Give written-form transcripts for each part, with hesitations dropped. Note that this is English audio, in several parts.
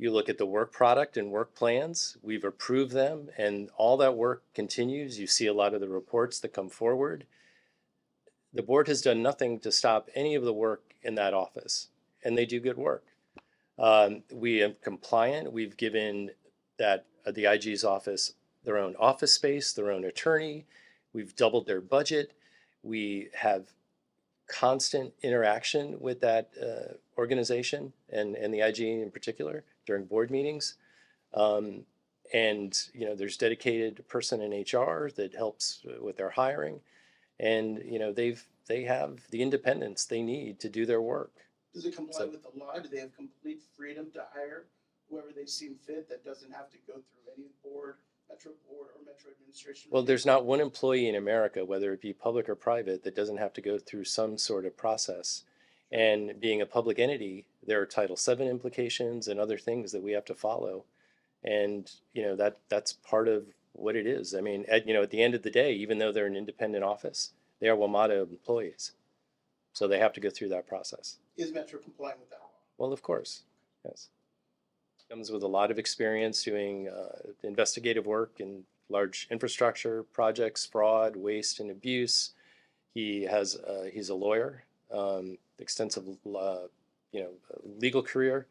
You look at the work product and work plans, we've approved them, and all that work continues. You see a lot of the reports that come forward. The board has done nothing to stop any of the work in that office, and they do good work. We are compliant. We've given that the IG's office their own office space, their own attorney. We've doubled their budget. We have constant interaction with that organization and the IG in particular during board meetings. And there's dedicated person in HR that helps with their hiring, and they have the independence they need to do their work. Does it comply with the law? Do they have complete freedom to hire whoever they seem fit that doesn't have to go through any board, Metro Board, or Metro Administration? Well, there's not one employee in America, whether it be public or private, that doesn't have to go through some sort of process. And being a public entity, there are Title VII implications and other things that we have to follow. And that's part of what it is. I mean, at the end of the day, even though they're an independent office, they are WMATA employees. So they have to go through that process. Is Metro complying with that law? Well, of course, yes. Comes with a lot of experience doing investigative work in large infrastructure projects, fraud, waste, and abuse. He's a lawyer, extensive legal career.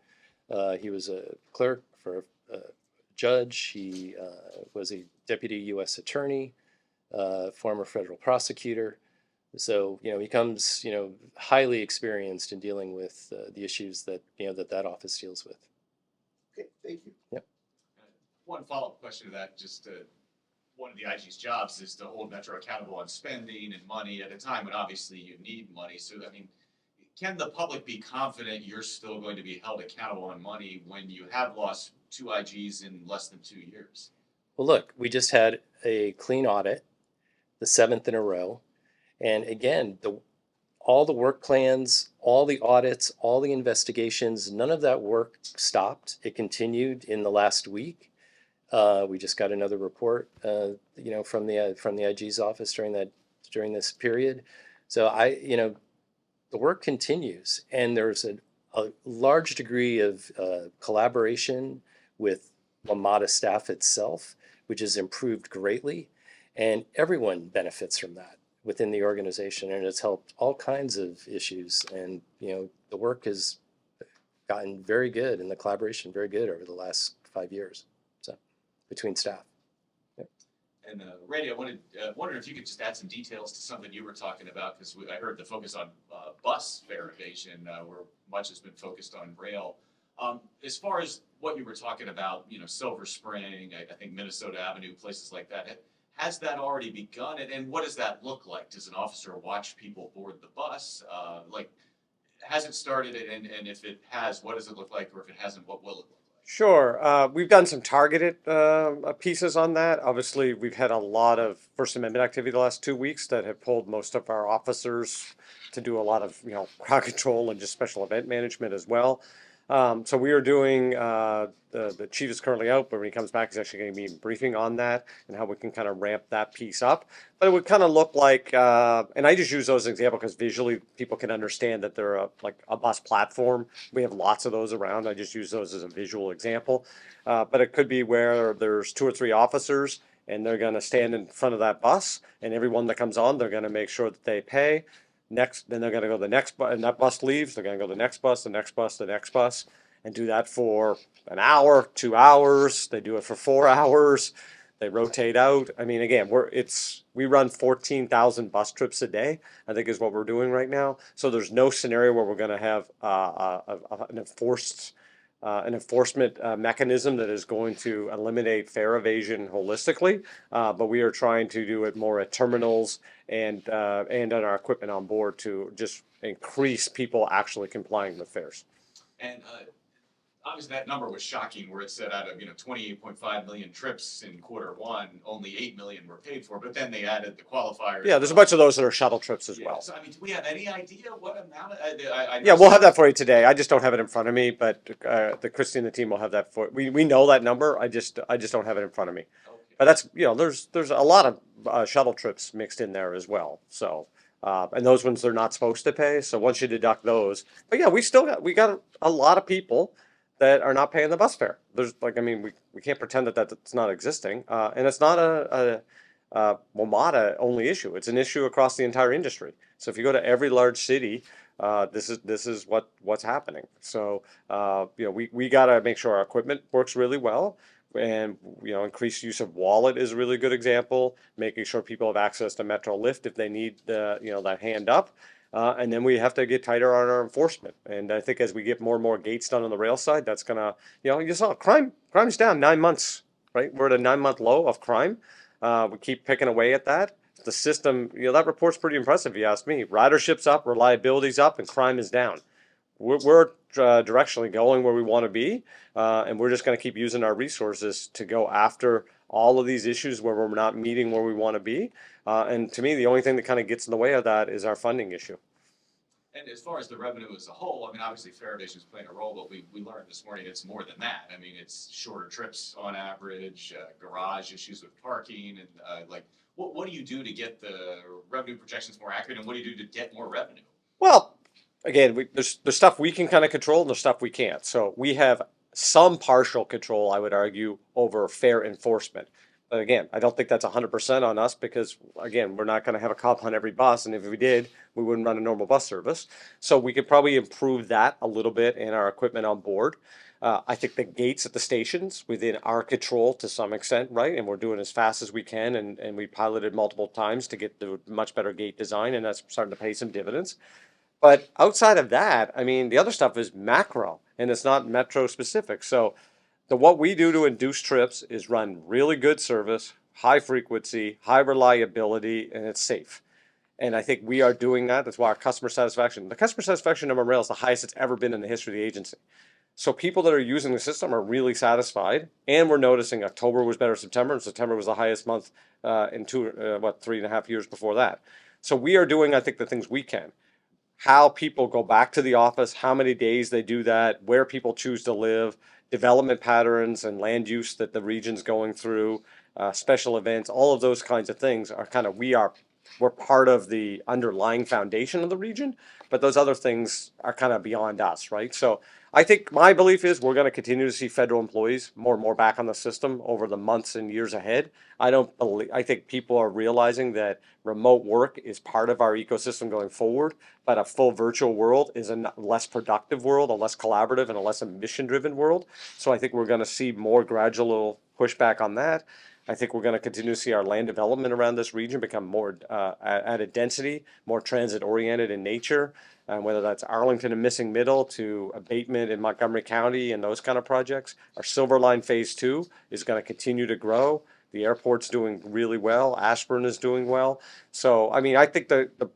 He was a clerk for a judge. He was a deputy U.S. attorney, former federal prosecutor. So he comes highly experienced in dealing with the issues that that office deals with. Okay, thank you. Yep. One follow-up question to that, one of the IG's jobs is to hold Metro accountable on spending and money at a time when obviously you need money. So, I mean, can the public be confident you're still going to be held accountable on money when you have lost 2 IGs in less than 2 years? Well, look, we just had a clean audit, the 7th in a row. And again, all the work plans, all the audits, all the investigations, none of that work stopped. It continued in the last week. We just got another report, from the IG's office during this period. So the work continues, and there's a large degree of collaboration with WMATA staff itself, which has improved greatly, and everyone benefits from that within the organization, and it's helped all kinds of issues. And the work has gotten very good, and the collaboration very good over the last 5 years, so between staff. Yep. And Randy, I wondered if you could just add some details to something you were talking about, because I heard the focus on bus fare evasion, where much has been focused on rail. As far as what you were talking about, Silver Spring, I think Minnesota Avenue, places like that, has that already begun? And what does that look like? Does an officer watch people board the bus? Has it started? And if it has, what does it look like? Or if it hasn't, what will it look like? Sure. We've done some targeted pieces on that. Obviously, we've had a lot of First Amendment activity the last 2 weeks that have pulled most of our officers to do a lot of crowd control and just special event management as well. So we are doing, the chief is currently out, but when he comes back, he's actually going to be briefing on that and how we can kind of ramp that piece up. But it would kind of look like, and I just use those as an example because visually people can understand that they're like a bus platform. We have lots of those around. I just use those as a visual example. But it could be where there's 2 or 3 officers and they're going to stand in front of that bus, and everyone that comes on, they're going to make sure that they pay. Then they're going to go to the next bus, and that bus leaves. They're going to go to the next bus, the next bus, the next bus, and do that for an hour, 2 hours. They do it for 4 hours. They rotate out. I mean, again, we run 14,000 bus trips a day, I think is what we're doing right now. So there's no scenario where we're going to have an enforcement mechanism that is going to eliminate fare evasion holistically, but we are trying to do it more at terminals and on our equipment on board to just increase people actually complying with fares. And obviously that number was shocking, where it said out of 28.5 million trips in Q1, only 8 million were paid for. But then they added the qualifiers. Yeah, there's a bunch of those that are shuttle trips as well. So I mean, do we have any idea what amount? Yeah, we'll have that for you today. I just don't have it in front of me, but the Christy and the team will have that for. We know that number. I just don't have it in front of me. Okay. But that's there's a lot of shuttle trips mixed in there as well. So. And those ones they're not supposed to pay. So once you deduct those, but yeah, we got a lot of people that are not paying the bus fare. There's like, I mean, we can't pretend that that's not existing. And it's not a WMATA only issue. It's an issue across the entire industry. So if you go to every large city, this is what's happening. So we got to make sure our equipment works really well, and increased use of wallet is a really good example. Making sure people have access to Metro Lift if they need that hand up. And then we have to get tighter on our enforcement. And I think as we get more and more gates done on the rail side, that's gonna, you saw crime's down 9 months, right? We're at a 9 month low of crime. We keep picking away at that. The system, that report's pretty impressive, if you ask me. Ridership's up, reliability's up, and crime is down. We're directionally going where we want to be, and we're just going to keep using our resources to go after all of these issues where we're not meeting where we want to be. And to me, the only thing that kind of gets in the way of that is our funding issue. And as far as the revenue as a whole, I mean, obviously fare evasion is playing a role, but we learned this morning it's more than that. I mean, it's shorter trips on average, garage issues with parking, and what do you do to get the revenue projections more accurate, and what do you do to get more revenue? Well, again, there's stuff we can kind of control, and there's stuff we can't. So we have some partial control, I would argue, over fare enforcement. But again, I don't think that's 100% on us because, again, we're not going to have a cop on every bus. And if we did, we wouldn't run a normal bus service. So we could probably improve that a little bit in our equipment on board. I think the gates at the stations within our control to some extent, right? And we're doing as fast as we can. And we piloted multiple times to get the much better gate design. And that's starting to pay some dividends. But outside of that, I mean, the other stuff is macro and it's not metro specific. So what we do to induce trips is run really good service, high frequency, high reliability, and it's safe. And I think we are doing that. That's why the customer satisfaction number on rail is the highest it's ever been in the history of the agency. So people that are using the system are really satisfied, and we're noticing October was better than September, and September was the highest month in 3.5 years before that. So we are doing, I think, the things we can. How people go back to the office, how many days they do that, where people choose to live, development patterns and land use that the region's going through, special events, all of those kinds of things are kind of, we're part of the underlying foundation of the region, but those other things are kind of beyond us, right? So I think my belief is we're going to continue to see federal employees more and more back on the system over the months and years ahead. I think people are realizing that remote work is part of our ecosystem going forward, but a full virtual world is a less productive world, a less collaborative and a less mission-driven world. So I think we're going to see more gradual pushback on that. I think we're going to continue to see our land development around this region become more added density, more transit-oriented in nature, whether that's Arlington and Missing Middle to abatement in Montgomery County and those kind of projects. Our Silver Line Phase 2 is going to continue to grow. The airport's doing really well. Ashburn is doing well. So, I mean, I think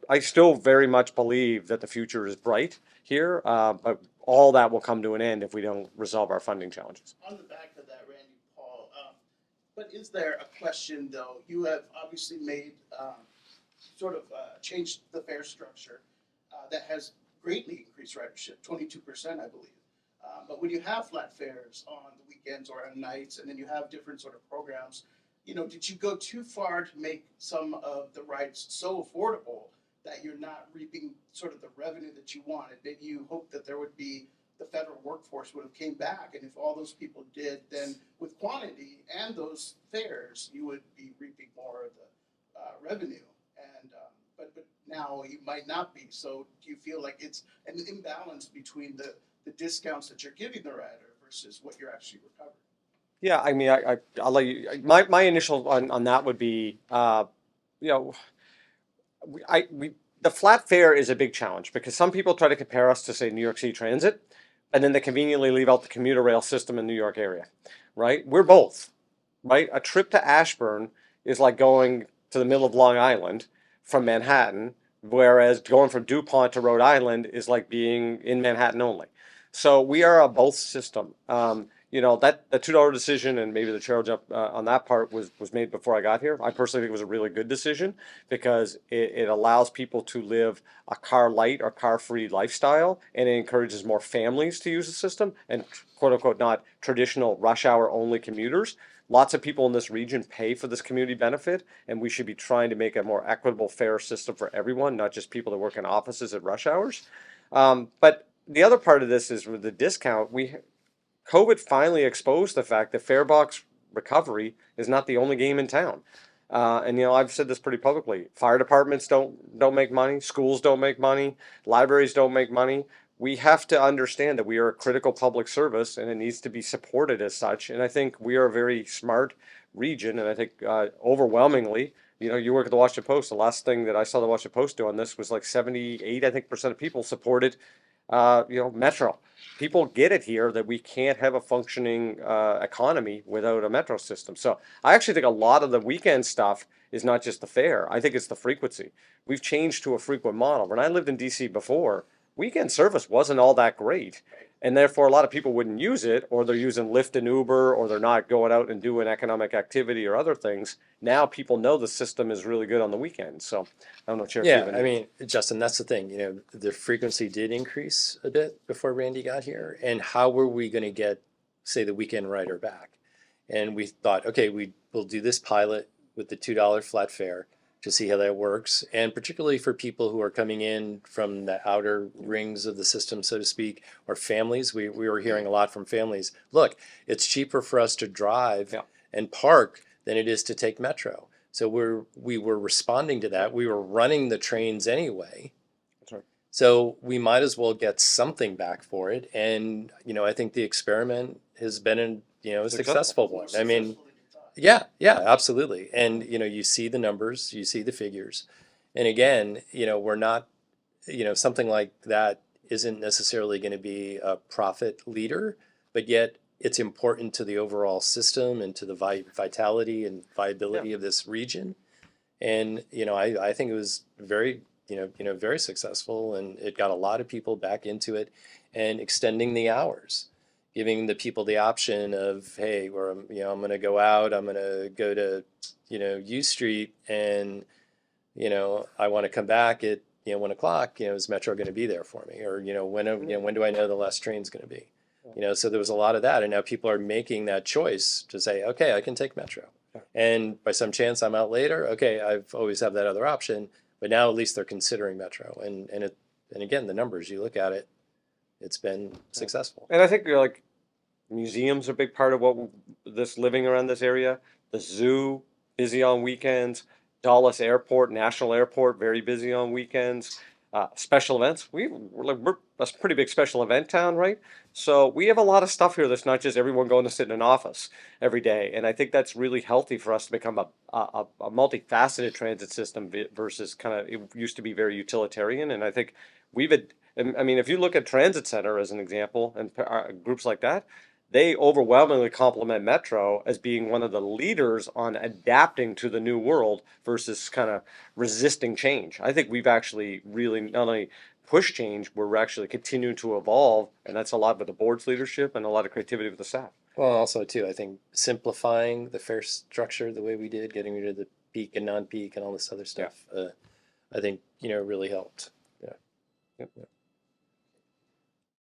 I still very much believe that the future is bright here, but all that will come to an end if we don't resolve our funding challenges. On the back of that, Randy, Paul, but is there a question though? You have obviously made changed the fare structure that has greatly increased ridership, 22%, I believe. But when you have flat fares on the weekends or on nights, and then you have different sort of programs, did you go too far to make some of the rides so affordable that you're not reaping sort of the revenue that you wanted? Maybe you hoped that there would be the federal workforce would have came back, and if all those people did, then with quantity and those fares, you would be reaping more of the revenue. And but now you might not be. So do you feel like it's an imbalance between the discounts that you're giving the rider versus what you're actually recovering? Yeah, I mean, I'll let you. My initial on that would be, the flat fare is a big challenge because some people try to compare us to say New York City Transit, and then they conveniently leave out the commuter rail system in New York area, right? We're both, right? A trip to Ashburn is like going to the middle of Long Island from Manhattan, whereas going from DuPont to Rhode Island is like being in Manhattan only. So we are a both system. That the $2 decision, and maybe the chair will jump on that part, was made before I got here. I personally think it was a really good decision because it allows people to live a car light or car free lifestyle, and it encourages more families to use the system and quote unquote not traditional rush hour only commuters. Lots of people in this region pay for this community benefit, and we should be trying to make a more equitable, fair system for everyone, not just people that work in offices at rush hours. But the other part of this is with the discount. COVID finally exposed the fact that fare box recovery is not the only game in town. And I've said this pretty publicly. Fire departments don't make money. Schools don't make money. Libraries don't make money. We have to understand that we are a critical public service, and it needs to be supported as such. And I think we are a very smart region, and I think overwhelmingly, you work at the Washington Post. The last thing that I saw the Washington Post do on this was like 78, I think, percent of people supported, Metro. People get it here that we can't have a functioning economy without a metro system. So I actually think a lot of the weekend stuff is not just the fare. I think it's the frequency. We've changed to a frequent model. When I lived in DC before, weekend service wasn't all that great. And therefore, a lot of people wouldn't use it, or they're using Lyft and Uber, or they're not going out and doing economic activity or other things. Now people know the system is really good on the weekend. So I don't know, Chair. Yeah, I mean, Justin, that's the thing, the frequency did increase a bit before Randy got here. And how were we going to get, say, the weekend rider back? And we thought, okay, we'll do this pilot with the $2 flat fare to see how that works. And particularly for people who are coming in from the outer rings of the system, so to speak, or families, we were hearing a lot from families. Look, it's cheaper for us to drive and park than it is to take Metro. So we were responding to that. We were running the trains anyway. That's right. So we might as well get something back for it. And, I think the experiment has been a successful one. I mean, yeah, absolutely. And, you see the numbers, you see the figures. And again, we're not, something like that isn't necessarily going to be a profit leader, but yet it's important to the overall system and to the vitality and viability of this region. And, I think it was very, very successful, and it got a lot of people back into it, and extending the hours, giving the people the option of, hey, I'm going to go out, I'm going to go to, U Street, and, I want to come back at, 1 o'clock, is Metro going to be there for me? Or, when do I know the last train's going to be? So there was a lot of that. And now people are making that choice to say, okay, I can take Metro. And by some chance I'm out later. Okay, I've always have that other option, but now at least they're considering Metro. And again, the numbers, you look at it, it's been successful. And I think like museums are a big part of what this living around this area. The zoo, busy on weekends. Dulles Airport, National Airport, very busy on weekends. Special events. We're a pretty big special event town, right? So we have a lot of stuff here that's not just everyone going to sit in an office every day. And I think that's really healthy for us to become a multifaceted transit system versus kind of, it used to be very utilitarian. And I think if you look at Transit Center as an example and groups like that, they overwhelmingly compliment Metro as being one of the leaders on adapting to the new world versus kind of resisting change. I think we've actually really not only pushed change, we're actually continuing to evolve, and that's a lot with the board's leadership and a lot of creativity with the staff. Well, also too, I think simplifying the fare structure the way we did, getting rid of the peak and non-peak and all this other stuff, I think, really helped. Yeah. Yep.